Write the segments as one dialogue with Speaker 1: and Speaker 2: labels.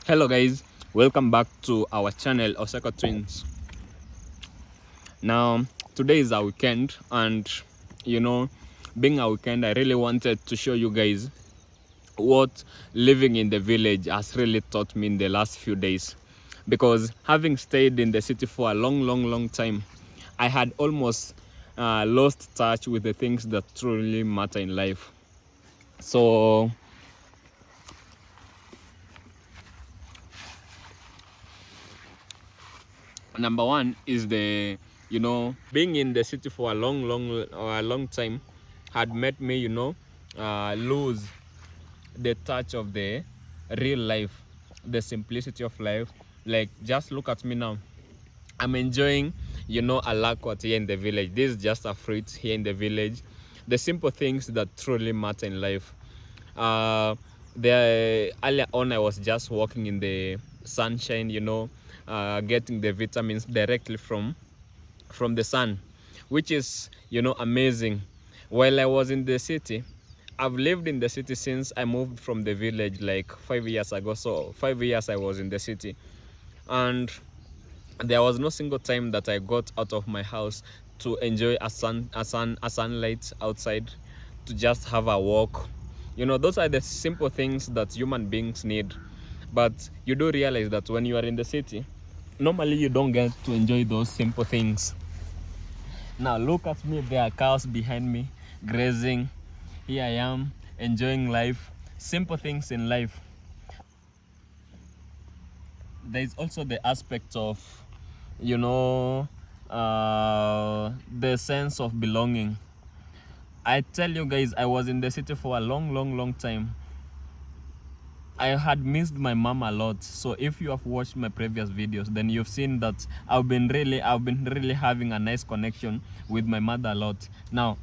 Speaker 1: Hello guys, welcome back to our channel Osaka Twins. Now today is our weekend, and you know, being a weekend, I really wanted to show you guys what living in the village has really taught me in the last few days. Because having stayed in the city for a long time, I had almost lost touch with the things that truly matter in life. So number one is being in the city for a long time had made me lose the touch of the real life, the simplicity of life. Like, just look at me now. I'm enjoying a lakwat here in the village. This is just a fruit here in the village. The simple things that truly matter in life. uh Earlier on, I was just walking in the sunshine, getting the vitamins directly from the sun, which is amazing. While I was in the city, I've lived in the city since I moved from the village like 5 years ago. So 5 years I was in the city, and there was no single time that I got out of my house to enjoy a sunlight outside, to just have a walk. Those are the simple things that human beings need. But you do realize that when you are in the city, normally you don't get to enjoy those simple things. Now look at me, there are cows behind me grazing. Here I am enjoying life, simple things in life. There is also the aspect of you know the sense of belonging. I tell you guys, I was in the city for a long time. I had missed my mom a lot. So if you have watched my previous videos, then you've seen that I've been really having a nice connection with my mother a lot. Now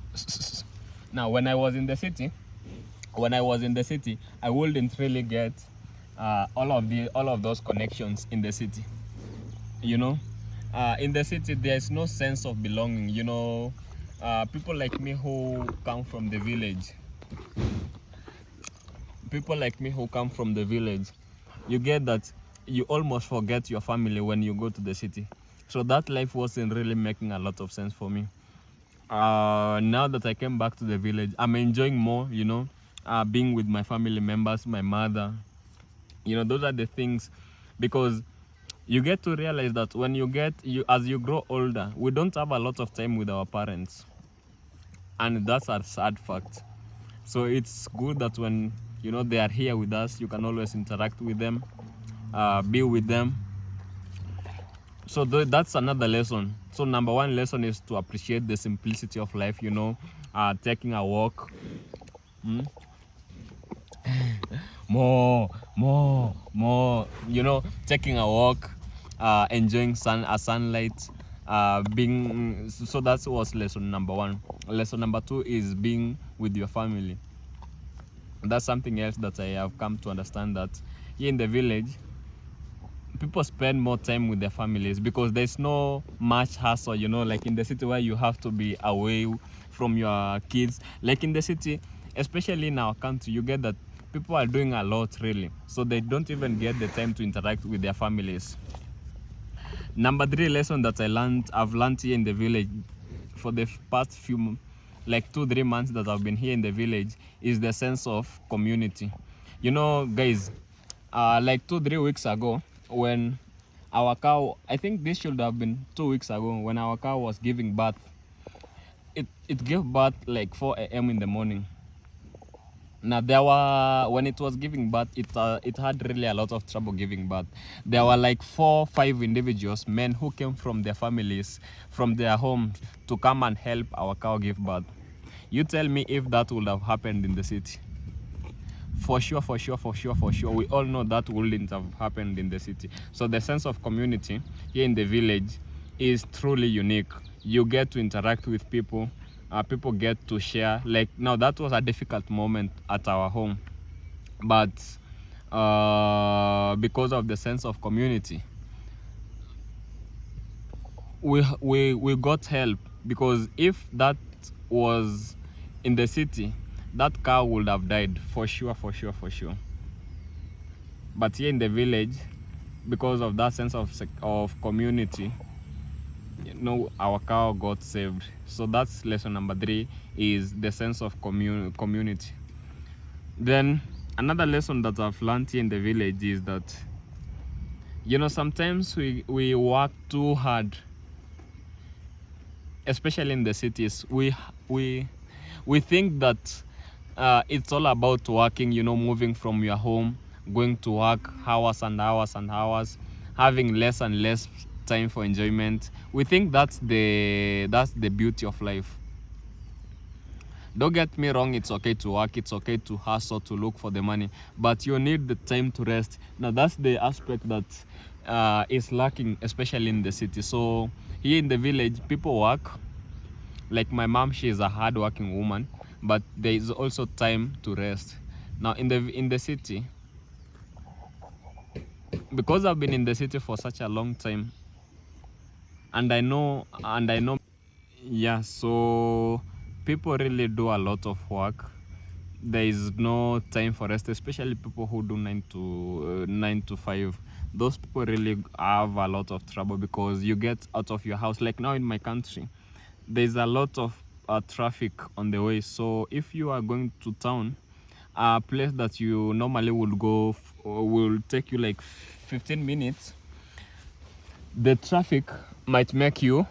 Speaker 1: now when I was in the city, I wouldn't really get all of those connections in the city. you know in the city, there's no sense of belonging. People like me who come from the village, you get that you almost forget your family when you go to the city. So that life wasn't really making a lot of sense for me. Now that I came back to the village, I'm enjoying more, being with my family members, my mother. Those are the things. Because you get to realize that when as you grow older, we don't have a lot of time with our parents, and that's a sad fact. So it's good that when they are here with us, you can always interact with them, be with them. So that's another lesson. So number one lesson is to appreciate the simplicity of life. Taking a walk. More. Taking a walk, enjoying sunlight, being. So that was lesson number one. Lesson number two is being with your family. That's something else that I have come to understand, that here in the village, people spend more time with their families because there's no much hassle, like in the city where you have to be away from your kids. Like in the city, especially in our country, you get that people are doing a lot, really, so they don't even get the time to interact with their families. Number three lesson that I've learned here in the village for the past few, like 2-3 months that I've been here in the village, is the sense of community. Guys, like 2-3 weeks ago, when our cow, I think this should have been 2 weeks ago, when our cow was giving birth. It gave birth like 4 a.m. in the morning. Now when it was giving birth, it had really a lot of trouble giving birth. There were like 4-5 individuals, men, who came from their families, from their homes, to come and help our cow give birth. You tell me if that would have happened in the city. For sure, we all know that wouldn't have happened in the city. So the sense of community here in the village is truly unique. You get to interact with people. People get to share. Like, now, that was a difficult moment at our home, but because of the sense of community, we got help. Because if that was in the city, that cow would have died, for sure. But here in the village, because of that sense of community, our cow got saved. So that's lesson number 3, is the sense of community. Then another lesson that I've learned here in the village is that, sometimes we work too hard, especially in the cities. We think that it's all about working, moving from your home, going to work hours and hours and hours, having less and less time for enjoyment. We think that's the beauty of life. Don't get me wrong, it's okay to work, it's okay to hustle, to look for the money, but you need the time to rest. Now that's the aspect that is lacking, especially in the city. So here in the village, people work. Like my mom, she is a hard-working woman, but there is also time to rest. Now in the city, because I've been in the city for such a long time, and I know, yeah, so people really do a lot of work. There is no time for rest, especially people who do 9 to 5. Those people really have a lot of trouble, because you get out of your house. Like now in my country, there's a lot of traffic on the way. So if you are going to town, a place that you normally would go will take you like 15 minutes, the traffic might make you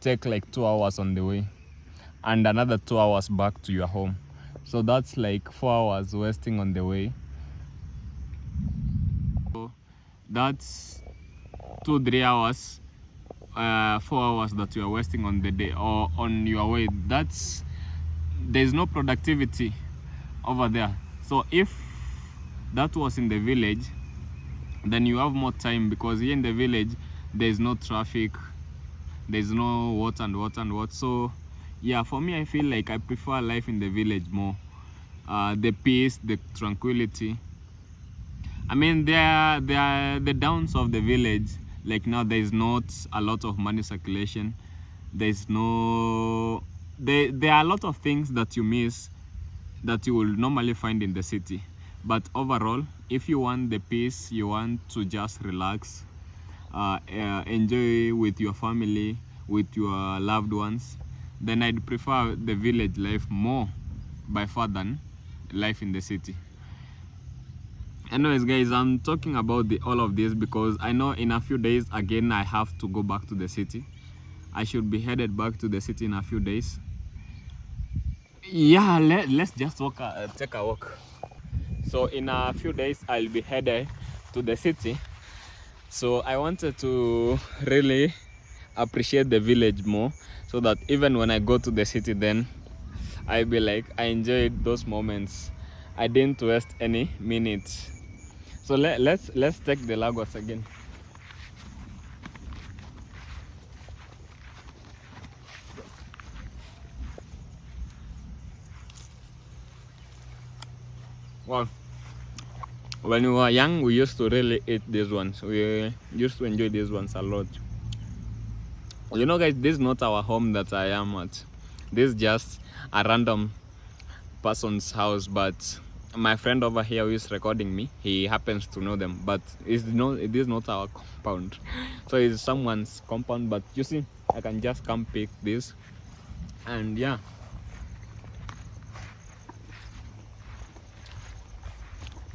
Speaker 1: take like 2 hours on the way and another 2 hours back to your home. So that's like 4 hours wasting on the way. So that's 2-3 hours, 4 hours that you are wasting on the day or on your way. There's no productivity over there. So if that was in the village, then you have more time, because here in the village there's no traffic, there's no what and what and what. So yeah, for me, I feel like I prefer life in the village more. The peace, the tranquility. I mean, there are the downs of the village. Like now, there's not a lot of money circulation. There are a lot of things that you miss that you will normally find in the city. But overall, if you want the peace, you want to just relax, enjoy with your family, with your loved ones, then I'd prefer the village life more by far than life in the city. Anyways guys, I'm talking about all of this because I know in a few days again I have to go back to the city. I should be headed back to the city in a few days. Yeah, let's just take a walk. So in a few days I'll be headed to the city. So I wanted to really appreciate the village more, so that even when I go to the city, then I'll be like, I enjoyed those moments. I didn't waste any minutes. So let's take the Lagos again. Well, when we were young, we used to really eat these ones. We used to enjoy these ones a lot. You know guys, this is not our home that I am at. This is just a random person's house, but my friend over here who is recording me, he happens to know them, but it is not our compound. So it's someone's compound, but you see, I can just come pick this. And yeah,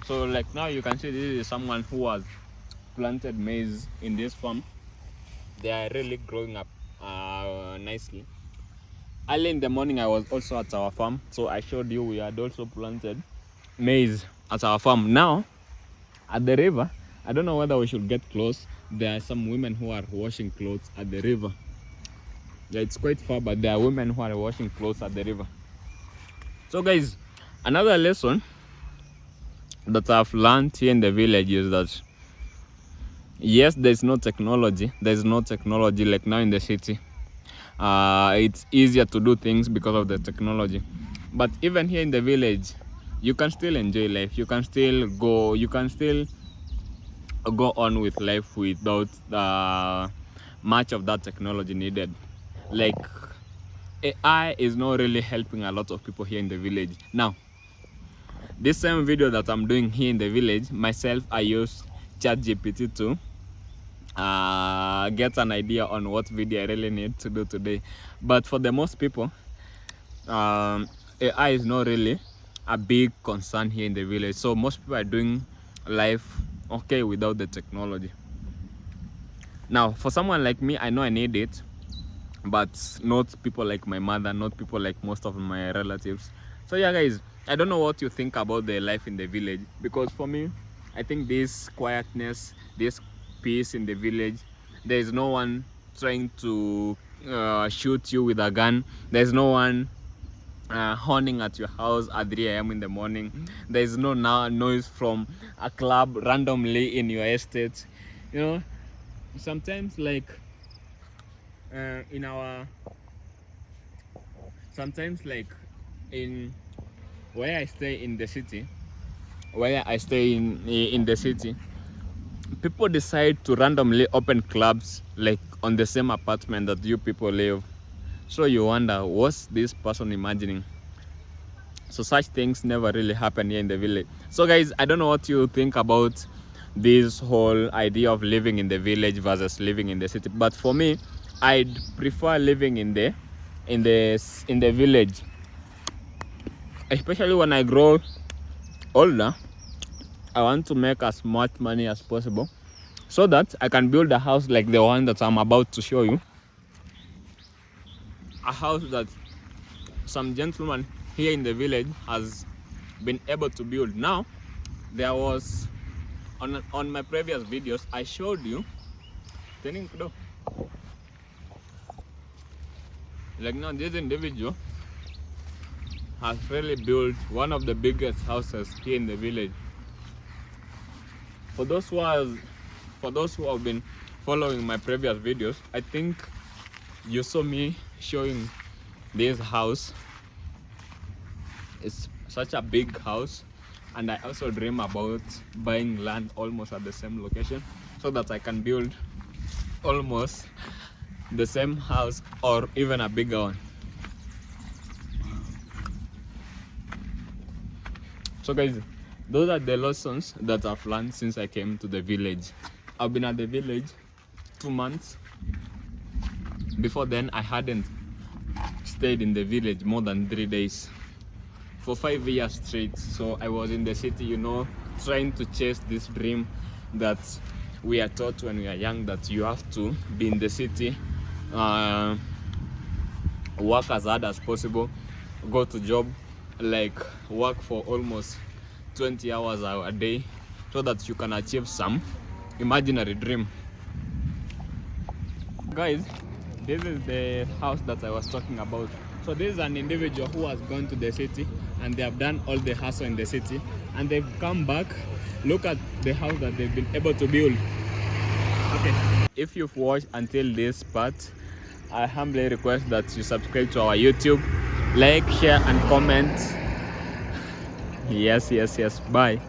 Speaker 1: so like now you can see this is someone who has planted maize in this farm. They are really growing up nicely. Early in the morning I was also at our farm, so I showed you we had also planted maize at our farm. Now at the river, I don't know whether we should get close. There are some women who are washing clothes at the river. Yeah, it's quite far, but there are women who are washing clothes at the river. So guys, another lesson that I've learned here in the village is that yes, there's no technology like now in the city. It's easier to do things because of the technology, but even here in the village you can still enjoy life. You can still go on with life without much of that technology needed. Like AI is not really helping a lot of people here in the village. Now This same video that I'm doing here in the village, myself, I use ChatGPT to get an idea on what video I really need to do today. But for the most people, AI is not really a big concern here in the village, so most people are doing life okay without the technology. Now for someone like me, I know I need it, but not people like my mother, not people like most of my relatives. So yeah guys, I don't know what you think about the life in the village, because for me, I think this quietness, this peace in the village, there is no one trying to shoot you with a gun, there's no one horning at your house at 3 a.m. in the morning, there is no noise from a club randomly in your estate. You know, sometimes like in our sometimes like in where I stay in the city, in the city, people decide to randomly open clubs like on the same apartment that you people live. So you wonder, what's this person imagining? So such things never really happen here in the village. So guys, I don't know what you think about this whole idea of living in the village versus living in the city, but for me, I'd prefer living in the village, especially when I grow older. I want to make as much money as possible so that I can build a house like the one that I'm about to show you, a house that some gentleman here in the village has been able to build. Now there was on my previous videos I showed you like now this individual has really built one of the biggest houses here in the village. For those who have been following my previous videos, I think you saw me showing this house. It's such a big house, and I also dream about buying land almost at the same location so that I can build almost the same house or even a bigger one. So guys, those are the lessons that I've learned since I came to the village. I've been at the village 2 months. Before then, I hadn't stayed in the village more than 3 days for 5 years straight. So I was in the city, you know, trying to chase this dream that we are taught when we are young, that you have to be in the city, work as hard as possible, go to job, like work for almost 20 hours a day so that you can achieve some imaginary dream. Guys, this is the house that I was talking about. So this is an individual who has gone to the city and they have done all the hustle in the city, and they've come back. Look at the house that they've been able to build. Okay, if you've watched until this part, I humbly request that you subscribe to our YouTube, like, share and comment. Yes, bye.